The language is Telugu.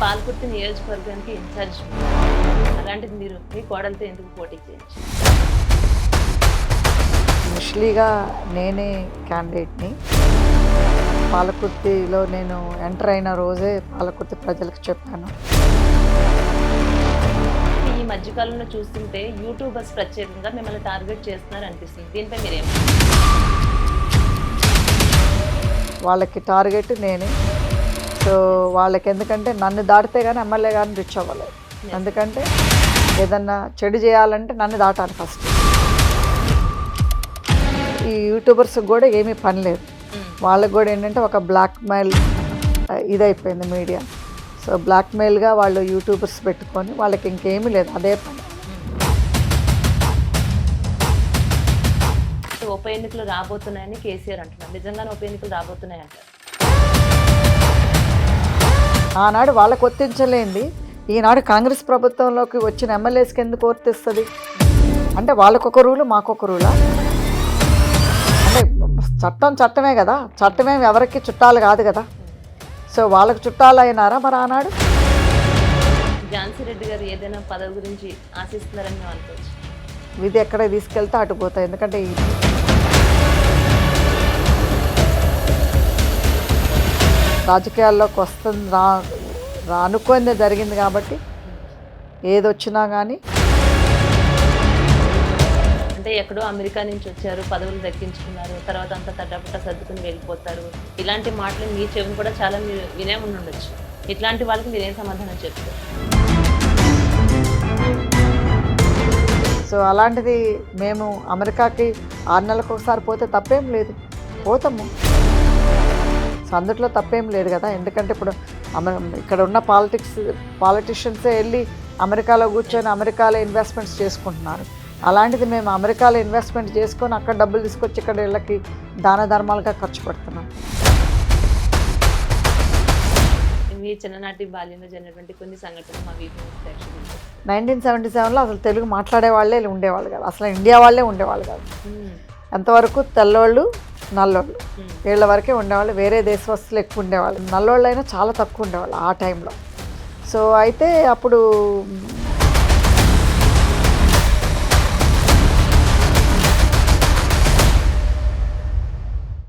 పాలకుర్తి నియోజకవర్గానికి ఇన్ఛార్జ్. అలాంటిది మీరు మీ కోడలతో ఎందుకు పోటీ చేయించారు? ఇనిషియలీగా నేనే క్యాండిడేట్ని. పాలకుర్తిలో నేను ఎంటర్ అయిన రోజే పాలకుర్తి ప్రజలకు చెప్పాను. ఈ మధ్యకాలంలో చూస్తుంటే యూట్యూబర్స్ ప్రత్యేకంగా మిమ్మల్ని టార్గెట్ చేస్తున్నారు అనిపిస్తుంది. దీనిపై మీరేం? వాళ్ళకి టార్గెట్ నేనే. సో వాళ్ళకి ఎందుకంటే నన్ను దాటితే కానీ ఎమ్మెల్యే కానీ రీచ్ అవ్వలేదు. ఎందుకంటే ఏదన్నా చెడు చేయాలంటే నన్ను దాటాలి ఫస్ట్. ఈ యూట్యూబర్స్కి కూడా ఏమీ పని లేదు. వాళ్ళకి కూడా ఏంటంటే ఒక బ్లాక్మెయిల్ ఇదైపోయింది మీడియా. సో బ్లాక్మెయిల్గా వాళ్ళు యూట్యూబర్స్ పెట్టుకొని వాళ్ళకి ఇంకేమీ లేదు, అదే పని. ఉప ఎన్నికలు రాబోతున్నాయని కేసీఆర్ అంటున్నారు. నిజంగానే ఉప ఎన్నికలు రాబోతున్నాయి అంటారు? ఆనాడు వాళ్ళకు వర్తించలేంది ఈనాడు కాంగ్రెస్ ప్రభుత్వంలోకి వచ్చిన ఎమ్మెల్యేస్కి ఎందుకు వర్తిస్తుంది? అంటే వాళ్ళకొక రూలు మాకొక రూలా? అంటే చట్టమే కదా, చట్టమే ఎవరికి చుట్టాలు కాదు కదా. సో వాళ్ళకు చుట్టాలు అయినారా మరి ఆనాడు? ఝాన్సీ రెడ్డి గారు ఏదైనా పదవి గురించి ఆశిస్తున్నారని మేము అనుకోవచ్చు. విధి ఎక్కడ తీసుకెళ్తే అటు పోతాయి. ఎందుకంటే రాజకీయాల్లోకి వస్తుంది అనుకుందే జరిగింది కాబట్టి ఏదొచ్చినా కానీ. అంటే ఎక్కడో అమెరికా నుంచి వచ్చారు, పదవులు దక్కించుకున్నారు, తర్వాత అంతా తడ్డపట్ట సర్దుకుని వెళ్ళిపోతారు, ఇలాంటి మాటలు మీ చెవిని కూడా చాలా మీరు వినే ఉండొచ్చు. ఇట్లాంటి వాళ్ళకి మీరేం సమాధానం చెప్తారు? సో అలాంటిది మేము అమెరికాకి 6 నెలలకు ఒకసారి పోతే తప్పేం లేదు, పోతాము. సో అందుట్లో తప్పేం లేదు కదా. ఎందుకంటే ఇప్పుడు ఇక్కడ ఉన్న పాలిటిషియన్సే వెళ్ళి అమెరికాలో కూర్చొని అమెరికాలో ఇన్వెస్ట్మెంట్స్ చేసుకుంటున్నారు. అలాంటిది మేము అమెరికాలో ఇన్వెస్ట్మెంట్ చేసుకొని అక్కడ డబ్బులు తీసుకొచ్చి ఇక్కడ వీళ్ళకి దాన ధర్మాలుగా ఖర్చు పెడుతున్నాం. మీ చిన్ననాటి బాల్యంలో జరిగినటువంటి కొన్ని సంఘటనలు మా వీధి 1977లో అసలు తెలుగు మాట్లాడే వాళ్ళే ఉండేవాళ్ళు కాదు, అసలు ఇండియా వాళ్ళే ఉండేవాళ్ళు కాదు. ఎంతవరకు తెల్లోళ్ళు నల్లోళ్ళు వీళ్ళ వరకే ఉండేవాళ్ళు, వేరే దేశవస్తులు ఎక్కువ ఉండేవాళ్ళు. నల్లోళ్ళు అయినా చాలా తక్కువ ఉండేవాళ్ళు ఆ టైంలో. సో అయితే అప్పుడు